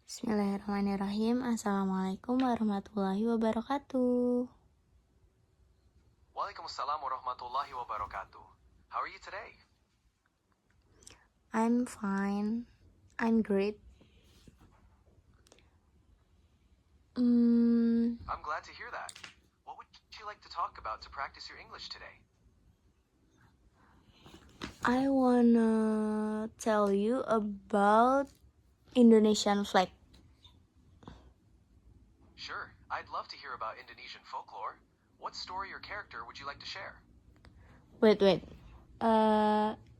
Bismillahirrahmanirrahim. Assalamualaikum warahmatullahi wabarakatuh. Waalaikumsalam warahmatullahi wabarakatuh. How are you today? I'm fine. I'm great. I'm glad to hear that. What would you like to talk about to practice your English today? I wanna tell you about Indonesian flag. Sure, I'd love to hear about Indonesian folklore. What story or character would you like to share? Wait.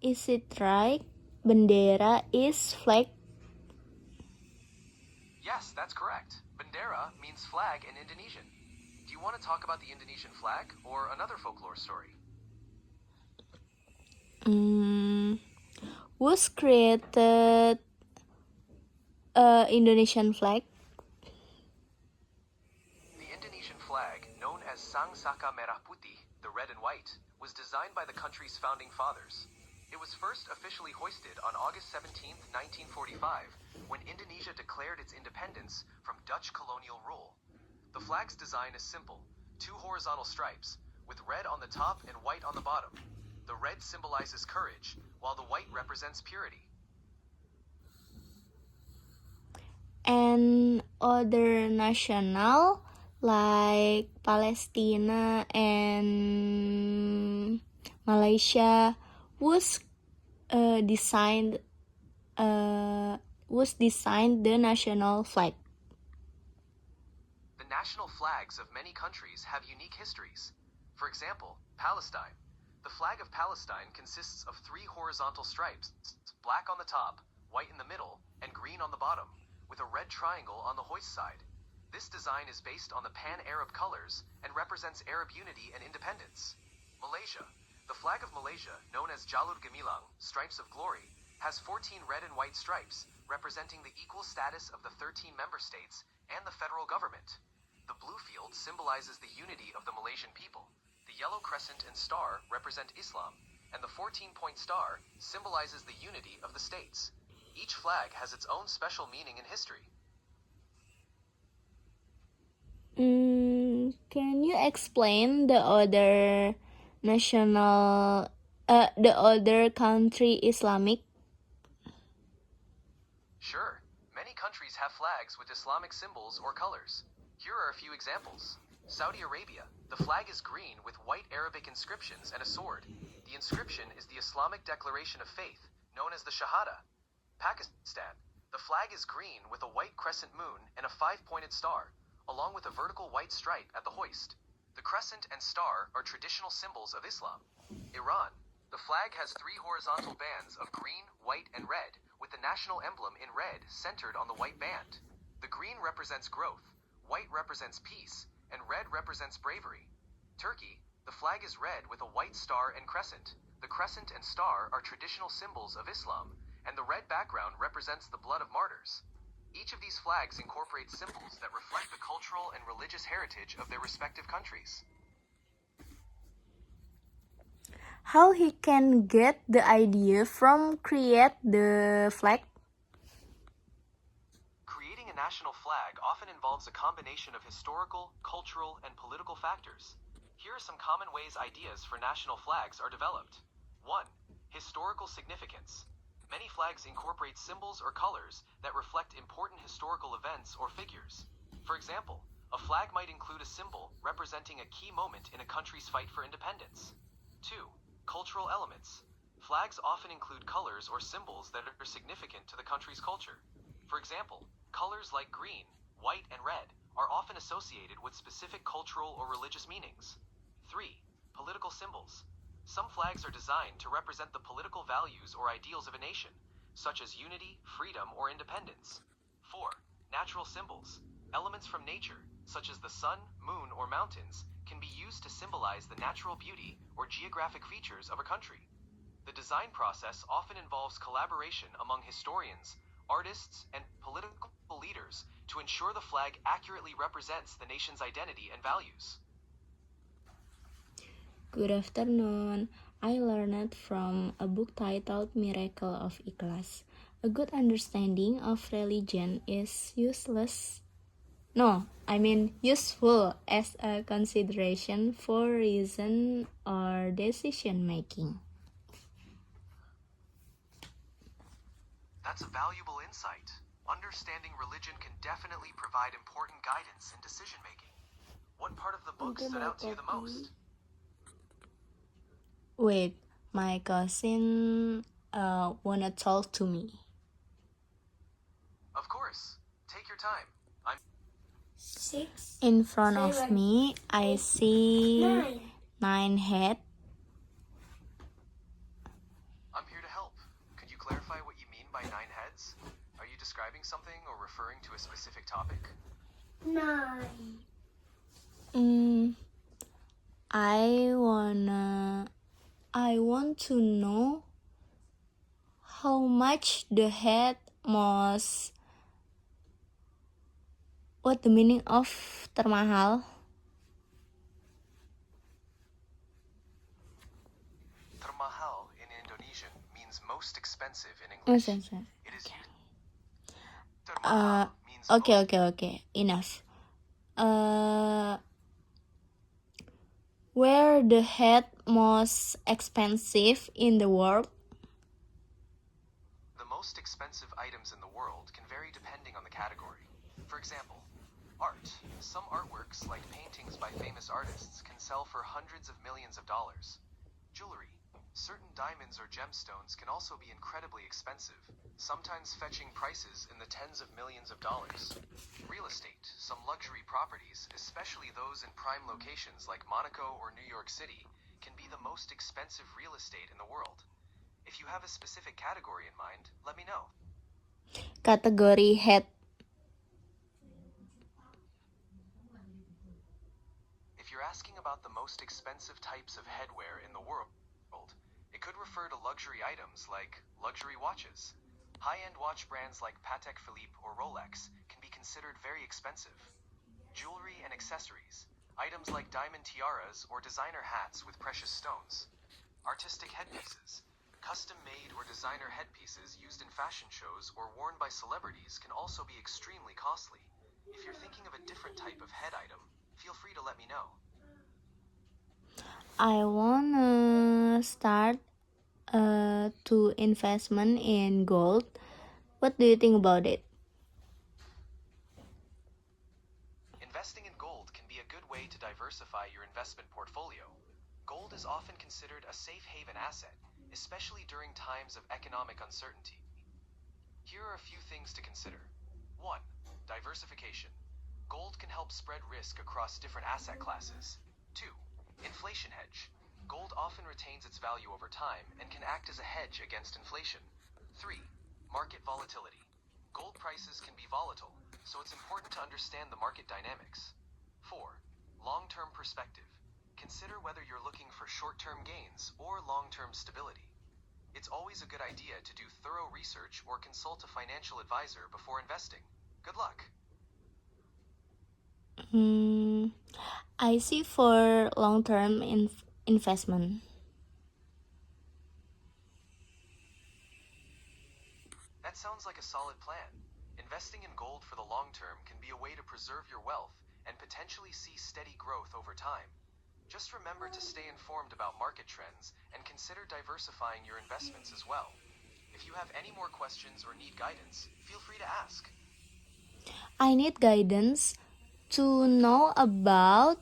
Is it right? Bendera is flag. Yes, that's correct. Bendera means flag in Indonesian. Do you want to talk about the Indonesian flag or another folklore story? Who's created Indonesian flag? The Indonesian flag, known as Sang Saka Merah Putih, the red and white, was designed by the country's founding fathers. It was first officially hoisted on August 17, 1945, when Indonesia declared its independence from Dutch colonial rule. The flag's design is simple: two horizontal stripes, with red on the top and white on the bottom. The red symbolizes courage, while the white represents purity. And other national like Palestina and Malaysia was designed the national flag. The national flags of many countries have unique histories. For example, Palestine. The flag of Palestine consists of three horizontal stripes, black on the top, white in the middle, and green on the bottom, with a red triangle on the hoist side. This design is based on the Pan-Arab colors and represents Arab unity and independence. Malaysia. The flag of Malaysia, known as Jalur Gemilang, Stripes of Glory, has 14 red and white stripes, representing the equal status of the 13 member states and the federal government. The blue field symbolizes the unity of the Malaysian people. The yellow crescent and star represent Islam, and the 14-point star symbolizes the unity of the states. Each flag has its own special meaning in history. Can you explain the other country Islamic? Sure, many countries have flags with Islamic symbols or colors. Here are a few examples. Saudi Arabia. The flag is green with white Arabic inscriptions and a sword. The inscription is the Islamic declaration of faith, known as the Shahada. Pakistan. The flag is green with a white crescent moon and a five-pointed star, along with a vertical white stripe at the hoist. The crescent and star are traditional symbols of Islam. Iran. The flag has three horizontal bands of green, white, and red, with the national emblem in red centered on the white band. The green represents growth, white represents peace, and red represents bravery. Turkey. The flag is red with a white star and crescent. The crescent and star are traditional symbols of Islam, and the red background represents the blood of martyrs. Each of these flags incorporates symbols that reflect the cultural and religious heritage of their respective countries. How he can get the idea from create the flag? Creating a national flag often involves a combination of historical, cultural, and political factors. Here are some common ways ideas for national flags are developed. 1. Historical significance. Many flags incorporate symbols or colors that reflect important historical events or figures. For example, a flag might include a symbol representing a key moment in a country's fight for independence. 2. Cultural elements. Flags often include colors or symbols that are significant to the country's culture. For example, colors like green, white, and red are often associated with specific cultural or religious meanings. 3. Political symbols. Some flags are designed to represent the political values or ideals of a nation, such as unity, freedom, or independence. 4. Natural symbols. Elements from nature, such as the sun, moon, or mountains, can be used to symbolize the natural beauty or geographic features of a country. The design process often involves collaboration among historians, artists, and political leaders to ensure the flag accurately represents the nation's identity and values. Good afternoon. I learned from a book titled Miracle of Ikhlas. A good understanding of religion is useless. No, I mean useful as a consideration for reason or decision making. That's a valuable insight. Understanding religion can definitely provide important guidance in decision making. What part of the book stood out to you the most? Wait, my cousin wanna talk to me. Of course. Take your time. I'm 6. In front of me, I see 9 head. here to help. Could you clarify what you mean by 9 heads? Are you describing something or referring to a specific topic? 9. I want to know how much the head most. What the meaning of termahal? Termahal in Indonesian means most expensive in Oh, English. sensor. It is Okay. Termahal means Okay. Enough. Where the head most expensive in the world? The most expensive items in the world can vary depending on the category. For example, art. Some artworks, like paintings by famous artists, can sell for hundreds of millions of dollars. Jewelry. Certain diamonds or gemstones can also be incredibly expensive, sometimes fetching prices in the tens of millions of dollars. Real estate. Some luxury properties, especially those in prime locations like Monaco or New York City, can be the most expensive real estate in the world. If you have a specific category in mind, let me know. Kategori head. If you're asking about the most expensive types of headwear in the world, it could refer to luxury items like luxury watches. High-end watch brands like Patek Philippe or Rolex can be considered very expensive. Jewelry and accessories. Items like diamond tiaras or designer hats with precious stones. Artistic headpieces. Custom-made or designer headpieces used in fashion shows or worn by celebrities can also be extremely costly. If you're thinking of a different type of head item, feel free to let me know. I wanna start to investment in gold. What do you think about it? Investing in gold can be a good way to diversify your investment portfolio. Gold is often considered a safe haven asset, especially during times of economic uncertainty. Here are a few things to consider. 1. Diversification. Gold can help spread risk across different asset classes. 2. Inflation hedge. Gold often retains its value over time and can act as a hedge against inflation. 3. Market volatility. Gold prices can be volatile, so it's important to understand the market dynamics. 4. Long-term perspective. Consider whether you're looking for short-term gains or long-term stability. It's always a good idea to do thorough research or consult a financial advisor before investing. Good luck! I see for long-term investment. That sounds like a solid plan. Investing in gold for the long term can be a way to preserve your wealth and potentially see steady growth over time. Just remember to stay informed about market trends and consider diversifying your investments as well. If you have any more questions or need guidance, feel free to ask. I need guidance to know about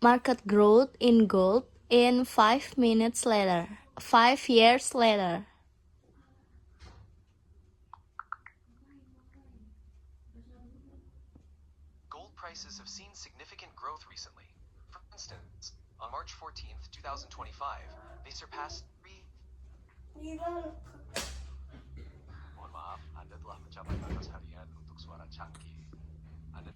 market growth in gold in 5 minutes later. 5 years later. Gold prices have seen significant growth recently. For instance, on March 14th, 2025, they surpassed 3. Mohon maaf, Anda telah mencapai batas harian untuk suara canggih. Anda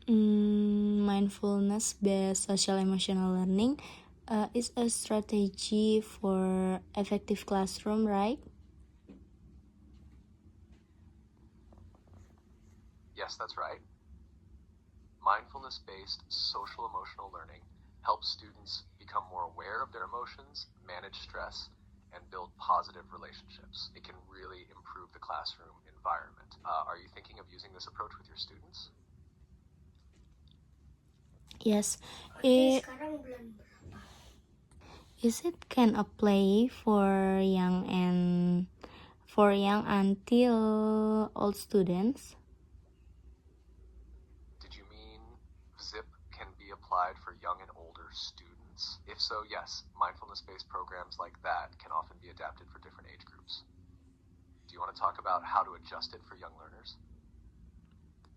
Mindfulness-based social emotional learning is a strategy for effective classroom, right? Yes, that's right. Mindfulness-based social emotional learning helps students become more aware of their emotions, manage stress, and build positive relationships. It can really improve the classroom environment. Are you thinking of using this approach with your students? Yes. Oke, It, sekarang bulan berapa? is it can apply for young until old students? Did you mean ZIP can be applied for young and older students? If so, yes, mindfulness-based programs like that can often be adapted for different age groups. Do you want to talk about how to adjust it for young learners?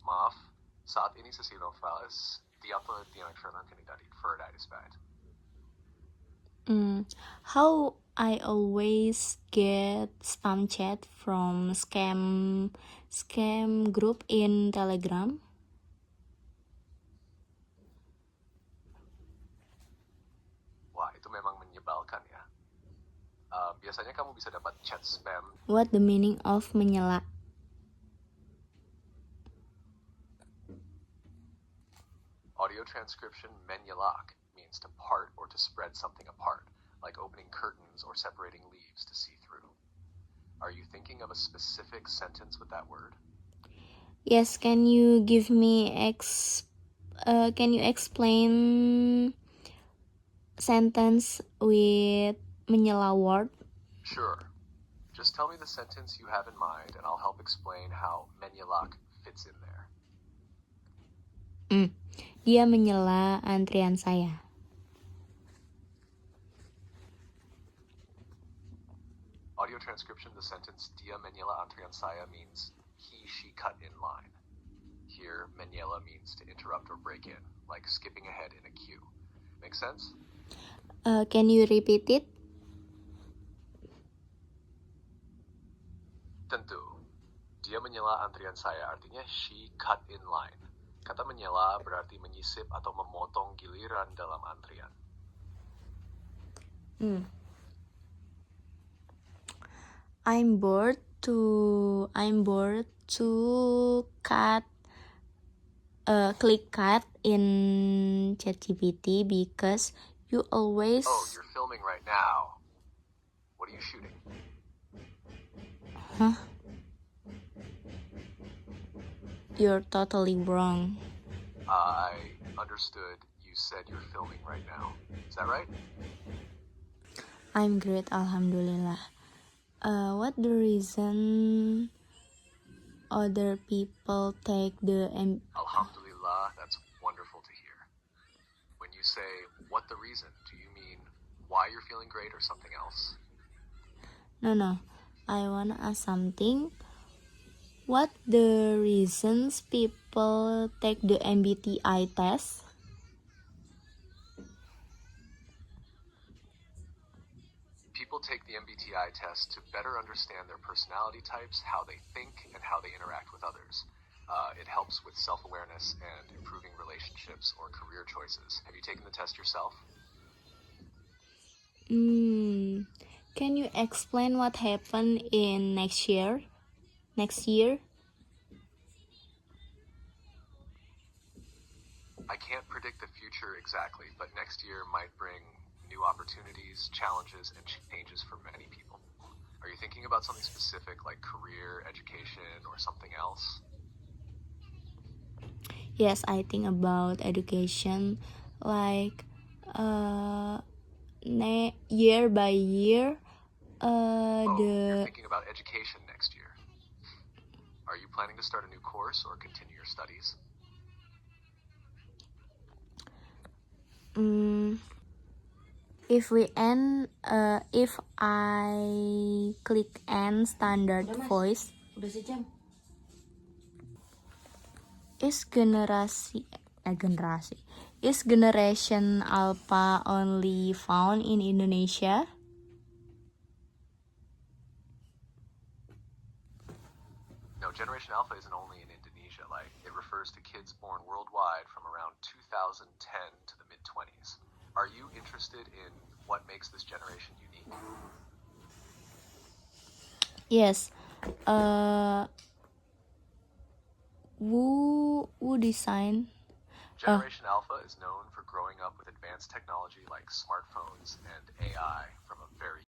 Maaf, saat ini sesinovales tiada dianggaran kandidat for despite. How I always get spam chat from scam group in Telegram. Wah, itu memang menyebalkan ya. Biasanya kamu bisa dapat chat spam. What the meaning of menyela? Audio transcription menyelak means to part or to spread something apart, like opening curtains or separating leaves to see through. Are you thinking of a specific sentence with that word? Yes, can you give me can you explain sentence with menyela word? Sure. Just tell me the sentence you have in mind and I'll help explain how menyelak fits in there. Dia menyela antrian saya. Audio transcription, the sentence dia menyela antrian saya means he, she cut in line. Here, menyela means to interrupt or break in, like skipping ahead in a queue. Make sense? Can you repeat it? Tentu. Dia menyela antrian saya, artinya she cut in line. Kata menyela berarti menyisip atau memotong giliran dalam antrian. I'm bored to click cut in ChatGPT because you always Oh, you're filming right now. What are you shooting? You're totally wrong. I understood you said you're filming right now. Is that right? I'm great, alhamdulillah. What the reason other people take the Alhamdulillah, that's wonderful to hear. When you say, what the reason, do you mean why you're feeling great or something else? No, I wanna ask something. What the reasons people take the MBTI test? People take the MBTI test to better understand their personality types, how they think, and how they interact with others. It helps with self-awareness and improving relationships or career choices. Have you taken the test yourself? Can you explain what happened in next year? I can't predict the future exactly, but next year might bring new opportunities, challenges, and changes for many people. Are you thinking about something specific like career, education, or something else? Yes, I think about education, like year by year. You're thinking about education next year. Are you planning to start a new course or continue your studies? If I click end standard voice, is generation Alpha only found in Indonesia? No, Generation Alpha isn't only in Indonesia. Like, it refers to kids born worldwide from around 2010 to the mid-20s. Are you interested in what makes this generation unique? Yes. Who design Generation Alpha is known for growing up with advanced technology like smartphones and AI from a very